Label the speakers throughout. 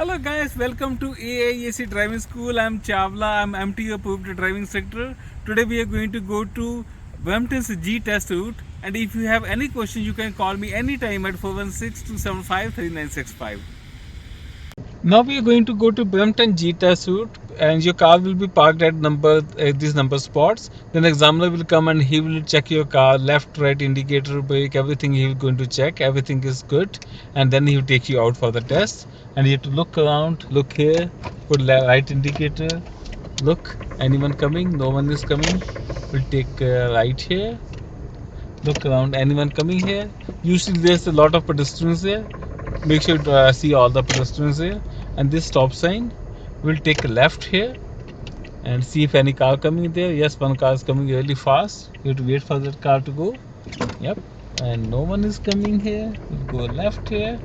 Speaker 1: Hello guys, welcome to AIAC Driving School. I'm Chavla. I'm MT approved driving instructor. Today we are going to go to Brampton's G test route. And if you have any questions, you can call me anytime at 416-275-3965. Now we are going to go to Brampton G test route, and your car will be parked at these number spots. Then the examiner will come and he will check your car, left, right, indicator, brake, everything he is going to check. Everything is good, and then he will take you out for the test. And you have to look around, look here, put right indicator, look, anyone coming? No one is coming. We'll take right here. Look around, anyone coming here? Usually there's a lot of pedestrians there. Make sure to see all the pedestrians here. And this stop sign, we'll take a left here and see if any car coming there. Yes, one car is coming really fast. You have to wait for that car to go. Yep. And no one is coming here. We'll go left here.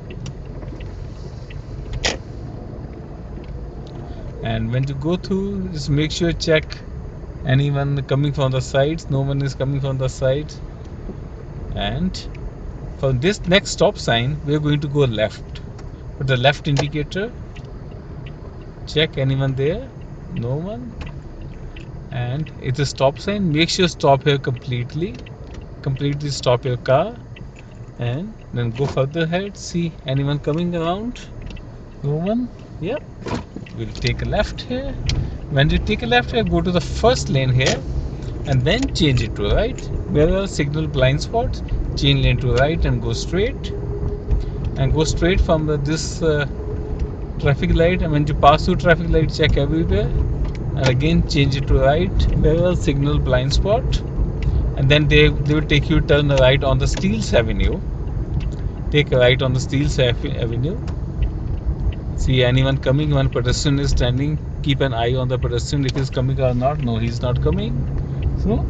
Speaker 1: And when you go through, just make sure check anyone coming from the sides. No one is coming from the sides. And for this next stop sign, we are going to go left. Put the left indicator. Check anyone there. No one. And it's a stop sign. Make sure stop here completely. Completely stop your car. And then go further ahead. See anyone coming around. No one. Yep. We'll take a left here. When you take a left here, go to the first lane here. And then change it to right. Where are signal blind spots? Change lane to right and go straight. And go straight from this traffic light. And when you pass through traffic light, check everywhere. And again change it to right. Where are signal blind spot? And then they will take you turn right on the Steeles Avenue. Take a right on the Steeles Avenue. See anyone coming? One pedestrian is standing. Keep an eye on the pedestrian if he's coming or not. No, he's not coming. So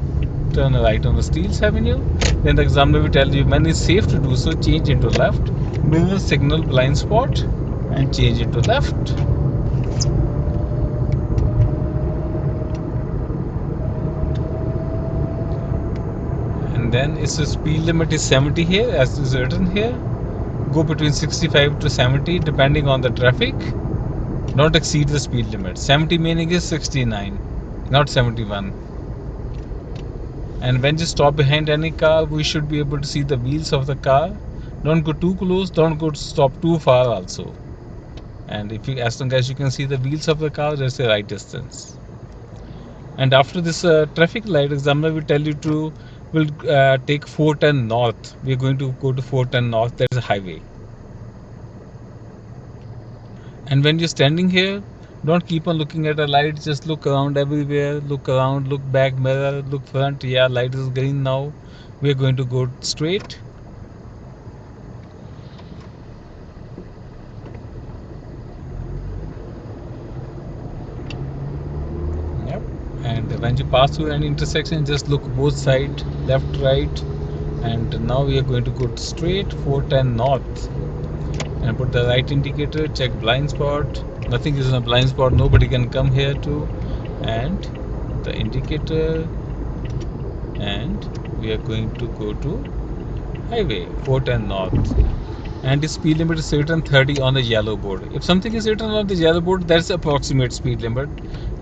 Speaker 1: turn right on the Steeles Avenue. Then the examiner will tell you when it's safe to do so, change into left. Mirror signal blind spot and change it to left. And then it's the speed limit is 70 here as is written here. Go between 65 to 70 depending on the traffic. Don't exceed the speed limit. 70 meaning is 69, not 71. And when you stop behind any car, we should be able to see the wheels of the car. Don't go too close, don't go stop too far also. And if you, as long as you can see the wheels of the car, there's the right distance. And after this traffic light, examiner will tell you to take 410 north. We're going to go to 410 north. There's a highway. And when you're standing here, don't keep on looking at a light. Just look around everywhere. Look around, look back mirror, look front. Yeah, light is green now. We're going to go straight. Yep. And when you pass through an intersection, just look both sides, left, right. And now we are going to go straight 410 north. And put the right indicator, check blind spot. Nothing is in a blind spot, nobody can come here too. And the indicator, and we are going to go to highway 410 north. And the speed limit is written 30 on the yellow board. If something is written on the yellow board, that's approximate speed limit,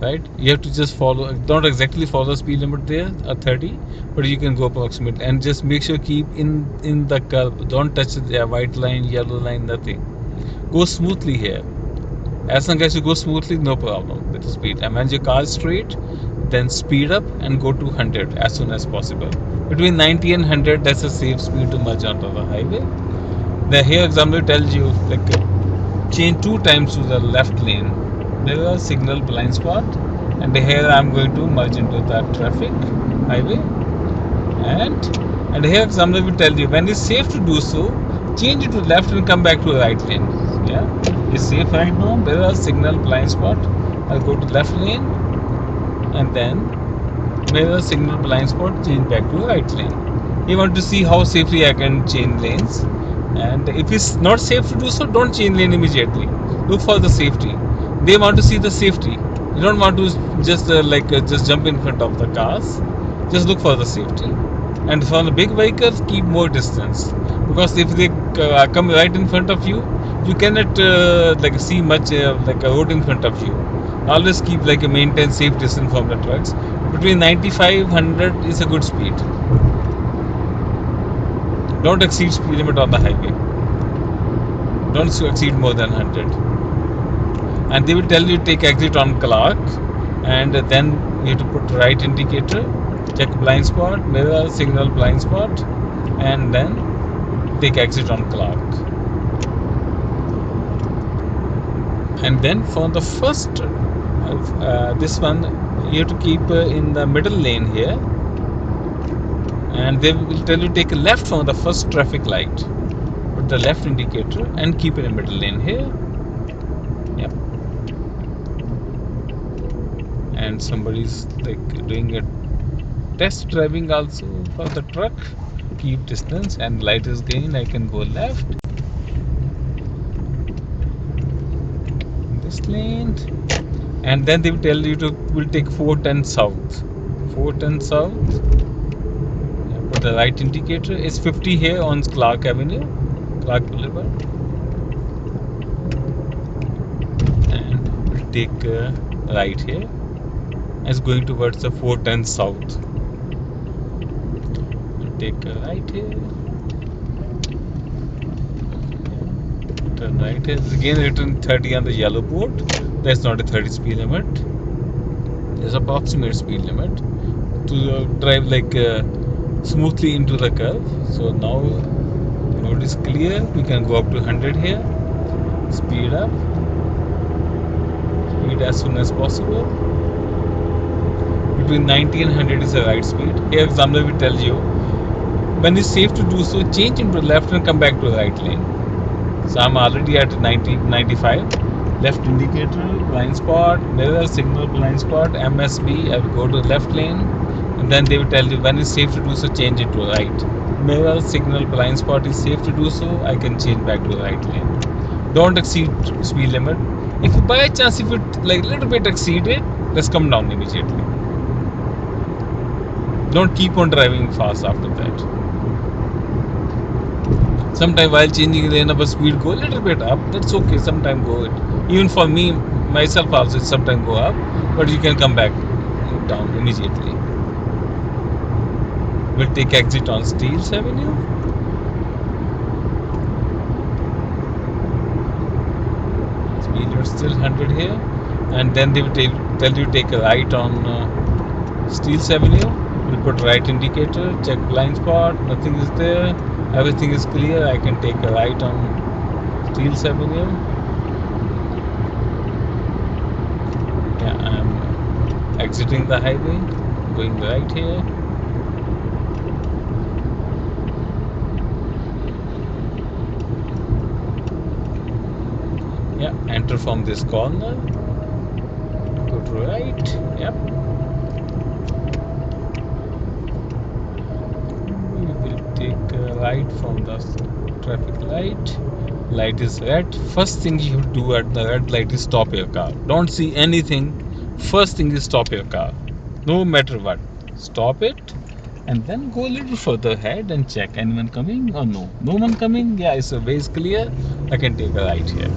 Speaker 1: right? You have to just follow, don't exactly follow speed limit there, 30, but you can go approximate. And just make sure keep in the curve. Don't touch the white line, yellow line, nothing. Go smoothly here. As long as you go smoothly, no problem with the speed. And when your car is straight, then speed up and go to 100 as soon as possible. Between 90 and 100, that's a safe speed to merge onto the highway. The here examiner tells you like change 2 times to the left lane. There is a signal blind spot, and here I am going to merge into the traffic highway. And here examiner will tell you when it's safe to do so, change it to left and come back to the right lane. Yeah, it's safe right now. There is a signal blind spot. I'll go to left lane, and then there is a signal blind spot. Change back to the right lane. You want to see how safely I can change lanes. And if it's not safe to do so, don't change lane immediately. Look for the safety. They want to see the safety. You don't want to just just jump in front of the cars. Just look for the safety. And from the big vehicles, keep more distance, because if they come right in front of you, you cannot like see much like a road in front of you. Always keep like a maintain safe distance from the trucks. Between 95 100 is a good speed. Don't exceed speed limit on the highway. Don't exceed more than 100. And they will tell you take exit on Clark, and then you have to put right indicator, check blind spot, mirror, signal blind spot, and then take exit on Clark. And then for the first this one you have to keep in the middle lane here, and they will tell you take a left from the first traffic light, put the left indicator and keep it in middle lane here. Yep. And somebody's like doing a test driving also for the truck. Keep distance, and light is green, I can go left. This lane, and then they will tell you to will take 410 south. 410 south. Yeah, put the right indicator. It's 50 here on Clark Avenue, Clark Boulevard, and we'll take right here. It's going towards the 410 south. We'll take a right here. Turn right here. Again written 30 on the yellow board. That's not a 30 speed limit. There's approximate speed limit to drive like smoothly into the curve. So now the road is clear. We can go up to 100 here. Speed up. Speed as soon as possible. Between 90 and 100 is the right speed. Here examiner will tell you when it's safe to do so, change into left and come back to the right lane. So I'm already at 90, 95. Left indicator, blind spot, mirror, signal, blind spot, MSB. I will go to the left lane, and then they will tell you when it's safe to do so, change it to right. Mirror, signal, blind spot is safe to do so, I can change back to the right lane. Don't exceed speed limit. If you by chance, if it like little bit exceed it, let's come down immediately. Don't keep on driving fast after that. Sometimes while changing lane, our speed go a little bit up. That's okay. Sometimes go it. Even for me, myself also, sometimes go up, but you can come back down immediately. We'll take exit on Steeles Avenue. Speed limit still 100 here, and then they will tell you take a right on Steeles Avenue. We'll put right indicator, check blind spot. Nothing is there. Everything is clear. I can take a right on Steeles Avenue. Yeah, I'm exiting the highway, going right here. Yeah, enter from this corner. Go to right. Yep. We will take a right from the traffic light. Light is red. First thing you do at the red light is stop your car. Don't see anything. First thing is stop your car. No matter what. Stop it. And then go a little further ahead and check anyone coming or no. No one coming? Yeah, it's a way is clear. I can take a right here.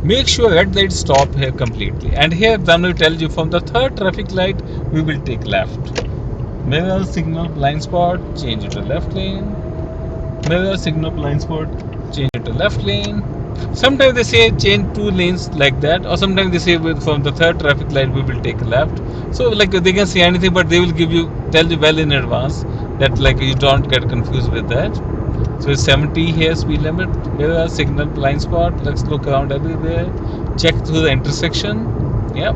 Speaker 1: Make sure red light stop here completely. And here examiner tells you from the third traffic light we will take left. Mirror, signal, blind spot, change it to left lane. Mirror, signal, blind spot, change it to left lane. Sometimes they say change 2 lanes like that, or sometimes they say from the third traffic light we will take left. So like they can say anything, but they will tell you well in advance that like you don't get confused with that. So it's 70 here speed limit. Mirror, signal, blind spot. Let's look around everywhere. Check through the intersection. Yep.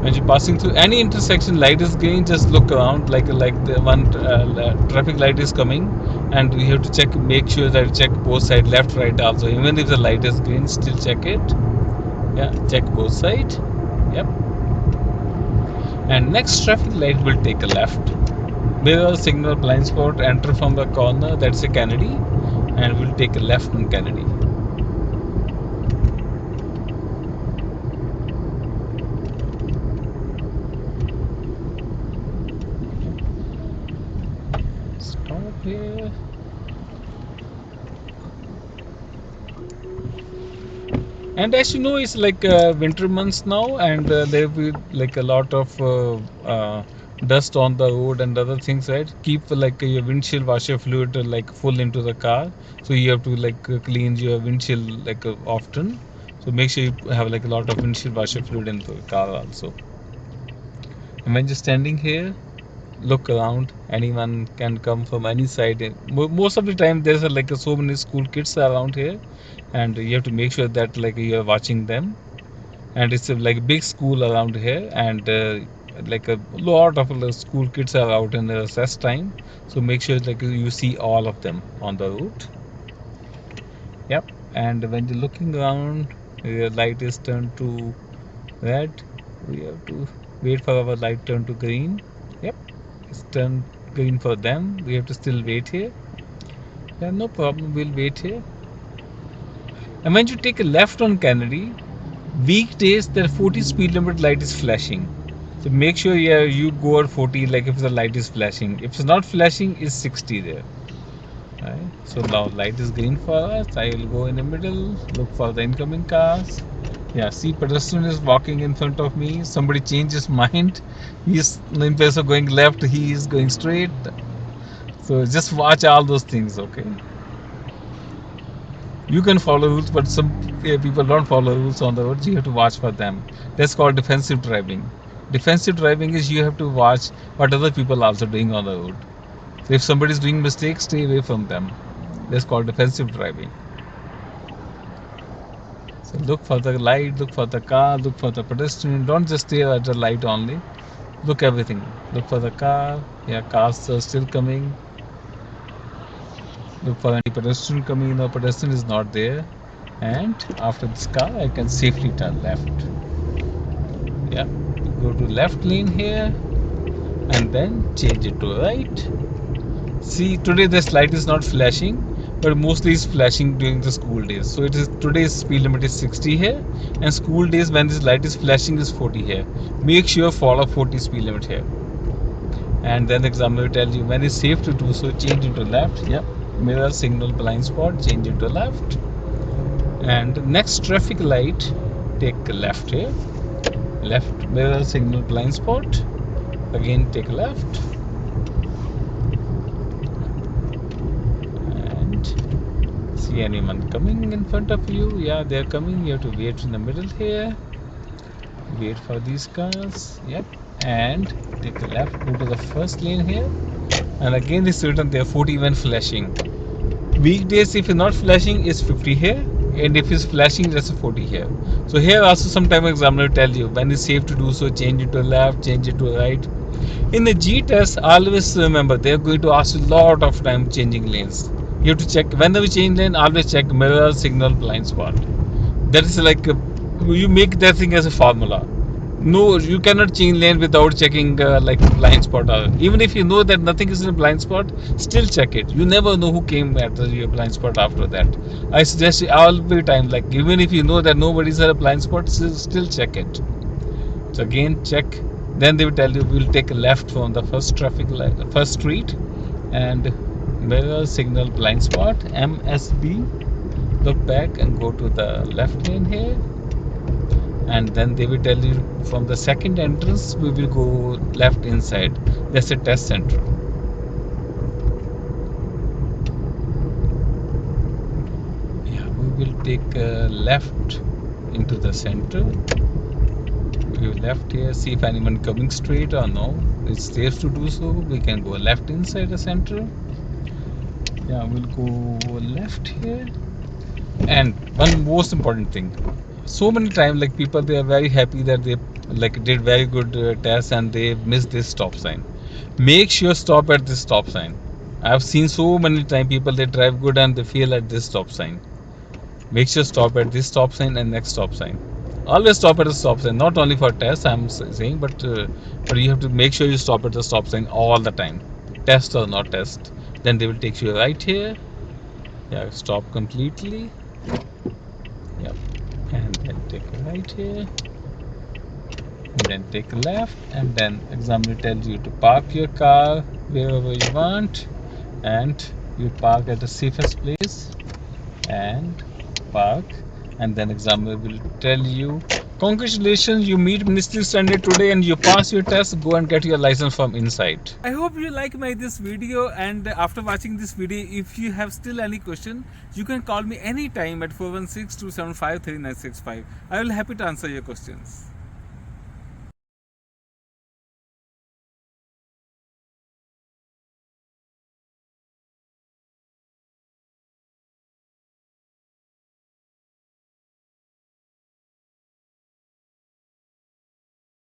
Speaker 1: When you're passing through any intersection, light is green, just look around like the one traffic light is coming, and we have to check, make sure that you check both sides, left, right also. Even if the light is green, still check it. Yeah, check both sides. Yep. And next traffic light will take a left. Mirror, signal, blind spot, enter from the corner, that's a Kennedy, and we'll take a left on Kennedy. Stop here. And as you know, it's like winter months now, and there will be like a lot of dust on the road and other things, right? Keep like your windshield washer fluid like full into the car, so you have to like clean your windshield like often. So make sure you have like a lot of windshield washer fluid in the car also. And when you're standing here, look around. Anyone can come from any side. Most of the time, there's like so many school kids around here, and you have to make sure that like you're watching them. And it's a like big school around here, and like a lot of school kids are out in the recess time, so make sure like you see all of them on the route. Yep. And when you're looking around, your light is turned to red. We have to wait for our light turn to green. Yep, it's turned green for them. We have to still wait here. Yeah, no problem, we'll wait here. And when you take a left on Kennedy, weekdays the 40 speed limit light is flashing. So make sure, yeah, you go at 40 like if the light is flashing. If it's not flashing, it's 60 there. Right? So now light is green for us. I will go in the middle, look for the incoming cars. Yeah, see, pedestrian is walking in front of me. Somebody changed his mind. He's in place of going left, he is going straight. So just watch all those things, okay? You can follow rules, but some people don't follow rules on the road. So you have to watch for them. That's called defensive driving. Defensive driving is you have to watch what other people are also doing on the road. So if somebody is doing mistakes, stay away from them. That's called defensive driving. So look for the light, look for the car, look for the pedestrian. Don't just stare at the light only. Look everything. Look for the car. Yeah, cars are still coming. Look for any pedestrian coming. No, pedestrian is not there. And after this car, I can safely turn left. Yeah, go to left lane here, and then change it to right. See, today this light is not flashing, but mostly it's flashing during the school days. So it is today's speed limit is 60 here, and school days when this light is flashing is 40 here. Make sure follow 40 speed limit here. And then the examiner will tell you when it's safe to do so, change it to left. Yep. Mirror signal blind spot, change it to left. And next traffic light, take left here. Left mirror signal blind spot. Again take left. And see anyone coming in front of you? Yeah, they're coming. You have to wait in the middle here. Wait for these cars. Yep. And take a left, go to the first lane here. And again this written there 40 when flashing. Weekdays if it's not flashing is 50 here, and if it's flashing that's 40 here. So here also sometime examiner will tell you when it's safe to do so, change it to left, change it to right. In the G test, always remember they are going to ask you a lot of time changing lanes. You have to check whenever you change lane, always check mirror signal blind spot. That is like you make that thing as a formula. No, you cannot change lane without checking like blind spot. Even if you know that nothing is in a blind spot, still check it. You never know who came at your blind spot after that. I suggest all the time, like even if you know that nobody's at a blind spot, still check it. So again, check. Then they will tell you we'll take a left from the first traffic light, first street, and mirror signal blind spot MSB. Look back and go to the left lane here. And then they will tell you from the second entrance we will go left inside. That's a test center. Yeah, we will take left into the center. We will left here, see if anyone coming straight or no. It's safe to do so. We can go left inside the center. Yeah, we'll go left here. And one most important thing, so many times like people they are very happy that they like did very good tests and they missed this stop sign. Make sure stop at this stop sign. I have seen so many times people they drive good and they fail at this stop sign. Make sure stop at this stop sign and next stop sign. Always stop at the stop sign, not only for tests I'm saying, but you have to make sure you stop at the stop sign all the time, test or not test. Then they will take you right here. Yeah, stop completely. Yep. And then take a right here, and then take a left, and then examiner tells you to park your car wherever you want, and you park at the safest place and park, and then examiner will tell you, congratulations, you meet ministry standard today and you pass your test. Go and get your license from inside. I hope you like my this video, and after watching this video, if you have still any question, you can call me anytime at 416-275-3965. I will happy to answer your questions.